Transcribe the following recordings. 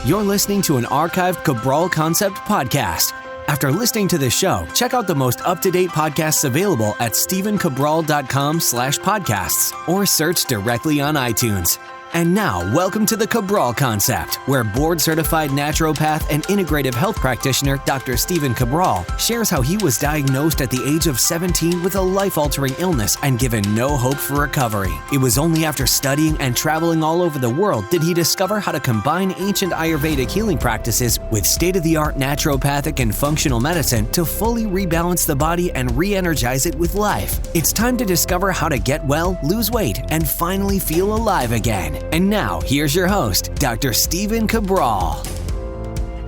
You're listening to an archived Cabral Concept podcast. After listening to this show, check out the most up-to-date podcasts available at stephencabral.com/podcasts or search directly on iTunes. And now, welcome to the Cabral Concept, where board-certified naturopath and integrative health practitioner Dr. Stephen Cabral shares how he was diagnosed at the age of 17 with a life-altering illness and given no hope for recovery. It was only after studying and traveling all over the world did he discover how to combine ancient Ayurvedic healing practices with state-of-the-art naturopathic and functional medicine to fully rebalance the body and re-energize it with life. It's time to discover how to get well, lose weight, and finally feel alive again. And now, here's your host, Dr. Stephen Cabral.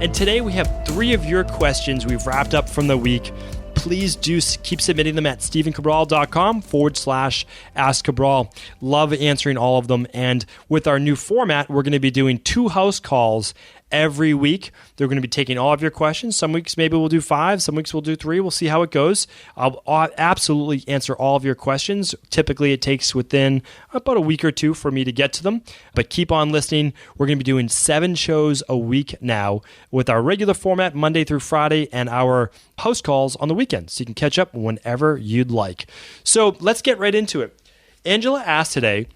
And today we have 3 of your questions we've wrapped up from the week. Please do keep submitting them at stephencabral.com/Ask Cabral. Love answering all of them. And with our new format, we're going to be doing 2 house calls every week. They're going to be taking all of your questions. Some weeks maybe we'll do 5. Some weeks we'll do 3. We'll see how it goes. I'll absolutely answer all of your questions. Typically it takes within about a week or 2 for me to get to them. But keep on listening. We're going to be doing 7 shows a week now with our regular format Monday through Friday and our house calls on the weekends. So you can catch up whenever you'd like. So let's get right into it. Angela asked today,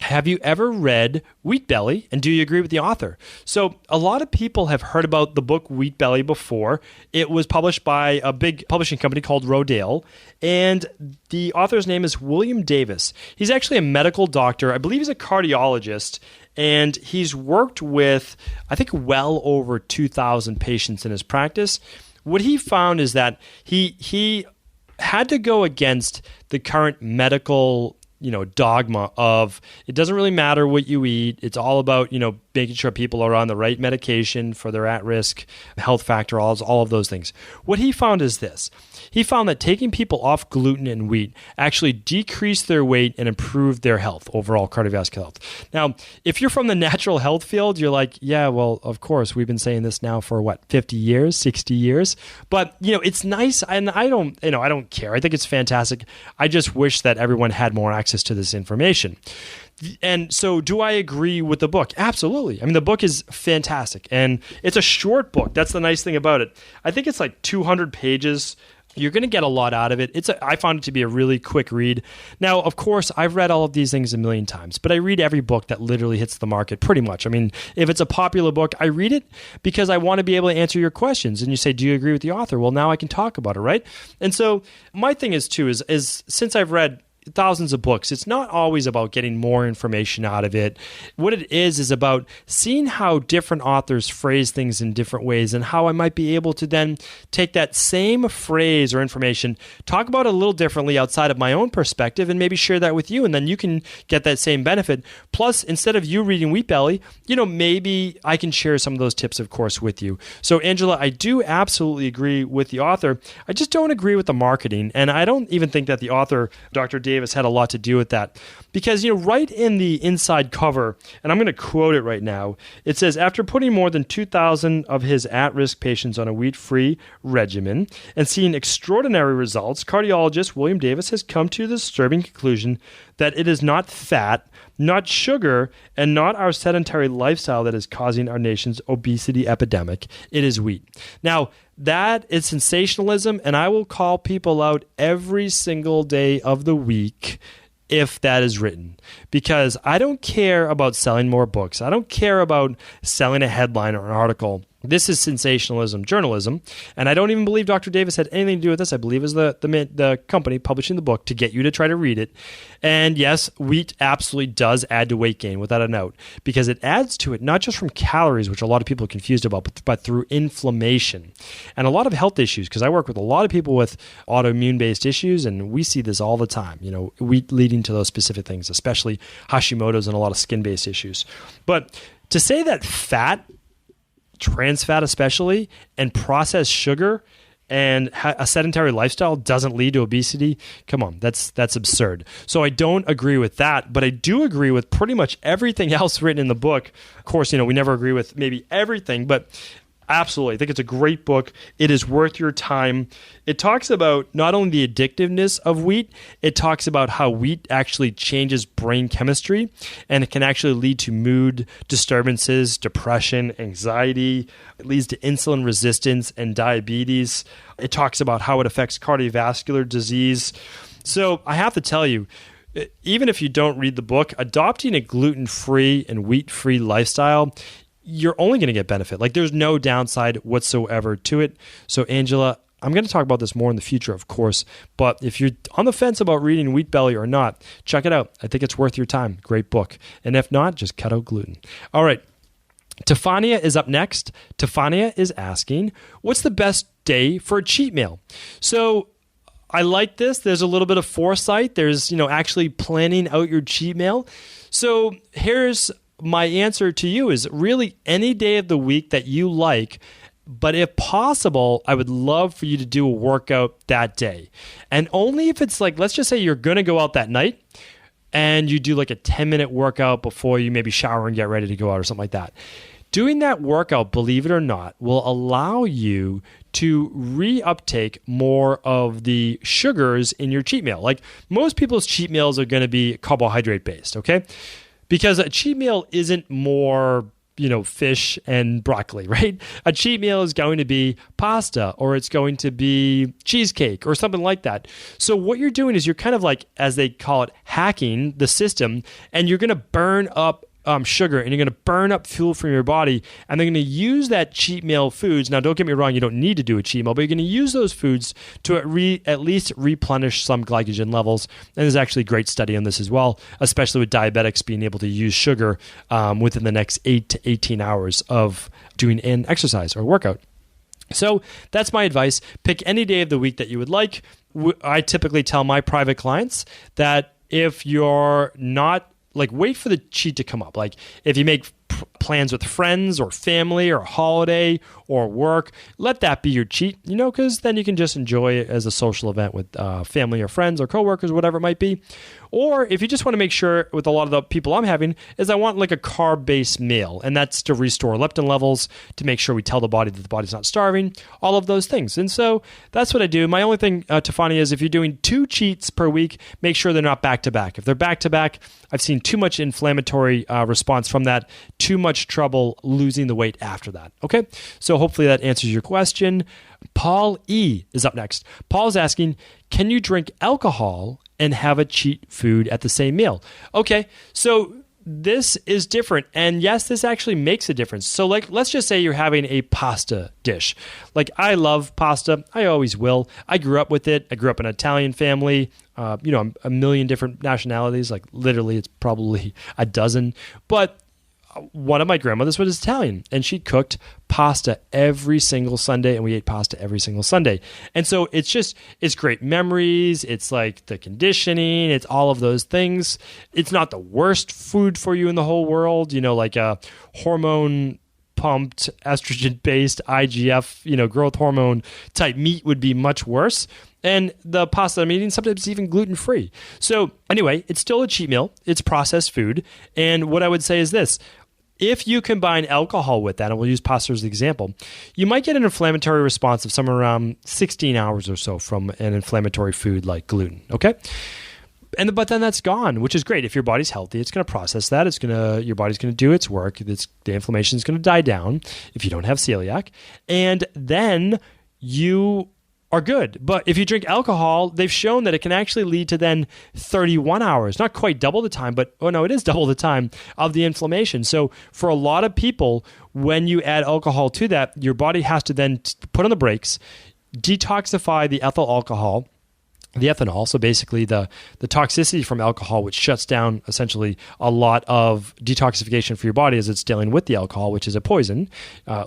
have you ever read Wheat Belly, and do you agree with the author? So a lot of people have heard about the book Wheat Belly before. It was published by a big publishing company called Rodale, and the author's name is William Davis. He's actually a medical doctor. I believe he's a cardiologist, and he's worked with, I think, well over 2,000 patients in his practice. What he found is that he had to go against the current medical dogma of it doesn't really matter what you eat. It's all about, making sure people are on the right medication for their at-risk health factor, all of those things. What he found is this. He found that taking people off gluten and wheat actually decreased their weight and improved their health, overall cardiovascular health. Now, if you're from the natural health field, you're like, yeah, well, of course, we've been saying this now for 50 years, 60 years. But, it's nice, and I don't care. I think it's fantastic. I just wish that everyone had more access to this information. And so do I agree with the book? Absolutely. I mean, the book is fantastic, and it's a short book. That's the nice thing about it. I think it's like 200 pages. You're going to get a lot out of it. I found it to be a really quick read. Now, of course, I've read all of these things a million times, but I read every book that literally hits the market pretty much. I mean, if it's a popular book, I read it because I want to be able to answer your questions. And you say, do you agree with the author? Well, now I can talk about it, right? And so my thing is since I've read thousands of books, it's not always about getting more information out of it. What it is about seeing how different authors phrase things in different ways and how I might be able to then take that same phrase or information, talk about it a little differently outside of my own perspective, and maybe share that with you, and then you can get that same benefit. Plus, instead of you reading Wheat Belly, maybe I can share some of those tips, of course, with you. So, Angela, I do absolutely agree with the author. I just don't agree with the marketing, and I don't even think that the author, Dr. Davis, had a lot to do with that, because right in the inside cover, and I'm going to quote it right now, it says, after putting more than 2,000 of his at-risk patients on a wheat-free regimen and seeing extraordinary results, cardiologist William Davis has come to the disturbing conclusion that it is not fat, not sugar, and not our sedentary lifestyle that is causing our nation's obesity epidemic. It is wheat. Now, that is sensationalism, and I will call people out every single day of the week if that is written, because I don't care about selling more books. I don't care about selling a headline or an article. This is sensationalism journalism, and I don't even believe Dr. Davis had anything to do with this. I believe it was the company publishing the book to get you to try to read it. And yes, wheat absolutely does add to weight gain, without a doubt, because it adds to it not just from calories, which a lot of people are confused about, but through inflammation and a lot of health issues, because I work with a lot of people with autoimmune-based issues, and we see this all the time, wheat leading to those specific things, especially Hashimoto's and a lot of skin-based issues. But to say that fat, trans fat especially, and processed sugar and a sedentary lifestyle doesn't lead to obesity, come on, that's absurd. So I don't agree with that, but I do agree with pretty much everything else written in the book. Of course, we never agree with maybe everything, but Absolutely. I think it's a great book. It is worth your time. It talks about not only the addictiveness of wheat, it talks about how wheat actually changes brain chemistry, and it can actually lead to mood disturbances, depression, anxiety. It leads to insulin resistance and diabetes. It talks about how it affects cardiovascular disease. So I have to tell you, even if you don't read the book, adopting a gluten-free and wheat-free lifestyle, you're only going to get benefit. Like, there's no downside whatsoever to it. So, Angela, I'm going to talk about this more in the future, of course. But if you're on the fence about reading Wheat Belly or not, check it out. I think it's worth your time. Great book. And if not, just cut out gluten. All right. Tiffania is up next. Tiffania is asking, what's the best day for a cheat meal? So, I like this. There's a little bit of foresight. There's, actually planning out your cheat meal. So, here's my answer to you is really any day of the week that you like, but if possible, I would love for you to do a workout that day. And only if it's like, let's just say you're going to go out that night and you do like a 10-minute workout before you maybe shower and get ready to go out or something like that. Doing that workout, believe it or not, will allow you to reuptake more of the sugars in your cheat meal. Like most people's cheat meals are going to be carbohydrate based, okay? Because a cheat meal isn't more, fish and broccoli, right? A cheat meal is going to be pasta, or it's going to be cheesecake or something like that. So what you're doing is you're kind of like, as they call it, hacking the system, and you're going to burn up sugar, and you're going to burn up fuel from your body, and they're going to use that cheat meal foods. Now, don't get me wrong, you don't need to do a cheat meal, but you're going to use those foods to at least replenish some glycogen levels. And there's actually a great study on this as well, especially with diabetics being able to use sugar within the next 8 to 18 hours of doing an exercise or workout. So that's my advice. Pick any day of the week that you would like. I typically tell my private clients that if you're not wait for the cheat to come up. Like if you make plans with friends or family or a holiday or work, let that be your cheat, because then you can just enjoy it as a social event with family or friends or coworkers, whatever it might be. Or if you just want to make sure, with a lot of the people I'm having, is I want like a carb-based meal, and that's to restore leptin levels, to make sure we tell the body that the body's not starving, all of those things. And so that's what I do. My only thing, Tiffania, is if you're doing 2 cheats per week, make sure they're not back-to-back. If they're back-to-back, I've seen too much inflammatory response from that, too much trouble losing the weight after that. Okay? So hopefully that answers your question. Paul E. is up next. Paul's asking, can you drink alcohol and have a cheat food at the same meal? Okay, so this is different. And yes, this actually makes a difference. So let's just say you're having a pasta dish. Like I love pasta. I always will. I grew up with it. I grew up in an Italian family. A million different nationalities. Like literally it's probably a dozen. But one of my grandmothers was Italian, and she cooked pasta every single Sunday, and we ate pasta every single Sunday. And so it's great memories. It's like the conditioning. It's all of those things. It's not the worst food for you in the whole world, like a hormone pumped, estrogen-based IGF, growth hormone type meat would be much worse. And the pasta I'm eating, sometimes even gluten-free. So anyway, it's still a cheat meal. It's processed food. And what I would say is this. If you combine alcohol with that, and we'll use pasta as an example, you might get an inflammatory response of somewhere around 16 hours or so from an inflammatory food like gluten, okay? But then that's gone, which is great. If your body's healthy, it's going to process that. Your body's going to do its work. The inflammation is going to die down if you don't have celiac. And then you are good. But if you drink alcohol, they've shown that it can actually lead to then 31 hours, not quite double the time, but it is double the time of the inflammation. So for a lot of people, when you add alcohol to that, your body has to then put on the brakes, detoxify the ethanol, so basically the toxicity from alcohol, which shuts down essentially a lot of detoxification for your body as it's dealing with the alcohol, which is a poison.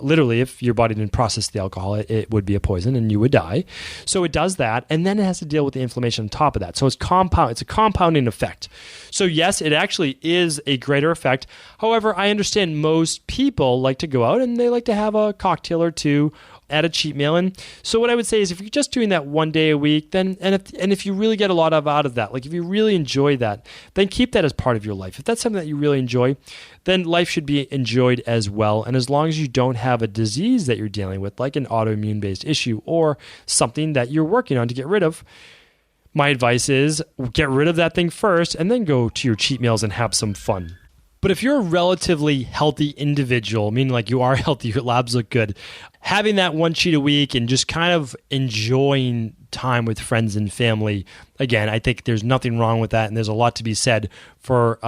Literally, if your body didn't process the alcohol, it would be a poison and you would die. So it does that, and then it has to deal with the inflammation on top of that. So it's a compounding effect. So yes, it actually is a greater effect. However, I understand most people like to go out and they like to have a cocktail or two add a cheat meal in. So what I would say is if you're just doing that 1 day a week, then and if you really get a lot out of that, like if you really enjoy that, then keep that as part of your life. If that's something that you really enjoy, then life should be enjoyed as well. And as long as you don't have a disease that you're dealing with, like an autoimmune-based issue or something that you're working on to get rid of, my advice is get rid of that thing first and then go to your cheat meals and have some fun. But if you're a relatively healthy individual, meaning like you are healthy, your labs look good, having that one cheat a week and just kind of enjoying time with friends and family, again, I think there's nothing wrong with that. And there's a lot to be said for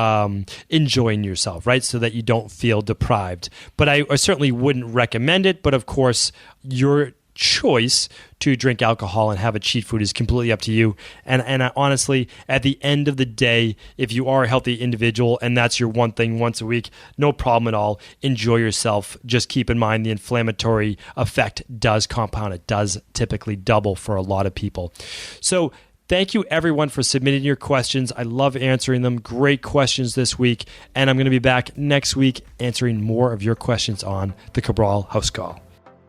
enjoying yourself, right? So that you don't feel deprived. But I certainly wouldn't recommend it. But of course, your choice to drink alcohol and have a cheat food is completely up to you. And I, honestly, at the end of the day, if you are a healthy individual and that's your one thing once a week, no problem at all. Enjoy yourself. Just keep in mind the inflammatory effect does compound. It does typically double for a lot of people. So thank you, everyone, for submitting your questions. I love answering them. Great questions this week. And I'm going to be back next week answering more of your questions on the Cabral House Call.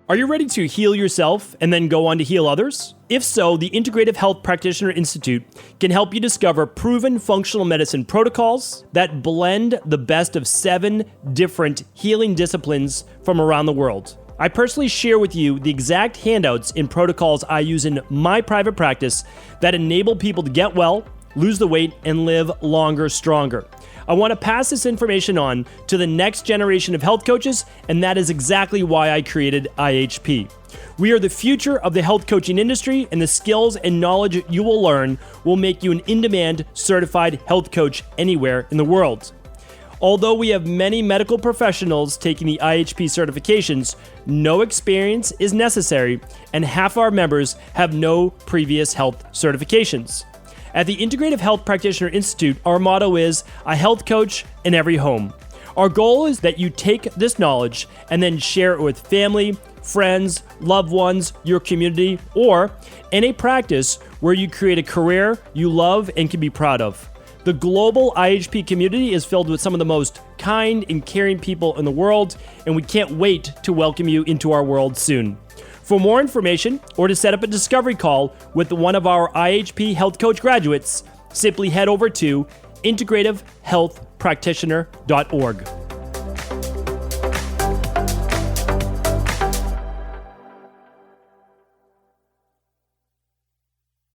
Are you ready to heal yourself and then go on to heal others? If so, the Integrative Health Practitioner Institute can help you discover proven functional medicine protocols that blend the best of 7 different healing disciplines from around the world. I personally share with you the exact handouts and protocols I use in my private practice that enable people to get well, lose the weight, and live longer, stronger. I want to pass this information on to the next generation of health coaches, and that is exactly why I created IHP. We are the future of the health coaching industry, and the skills and knowledge you will learn will make you an in-demand certified health coach anywhere in the world. Although we have many medical professionals taking the IHP certifications, no experience is necessary, and half our members have no previous health certifications. At the Integrative Health Practitioner Institute, our motto is a health coach in every home. Our goal is that you take this knowledge and then share it with family, friends, loved ones, your community, or in a practice where you create a career you love and can be proud of. The global IHP community is filled with some of the most kind and caring people in the world, and we can't wait to welcome you into our world soon. For more information or to set up a discovery call with one of our IHP Health Coach graduates, simply head over to integrativehealthpractitioner.org.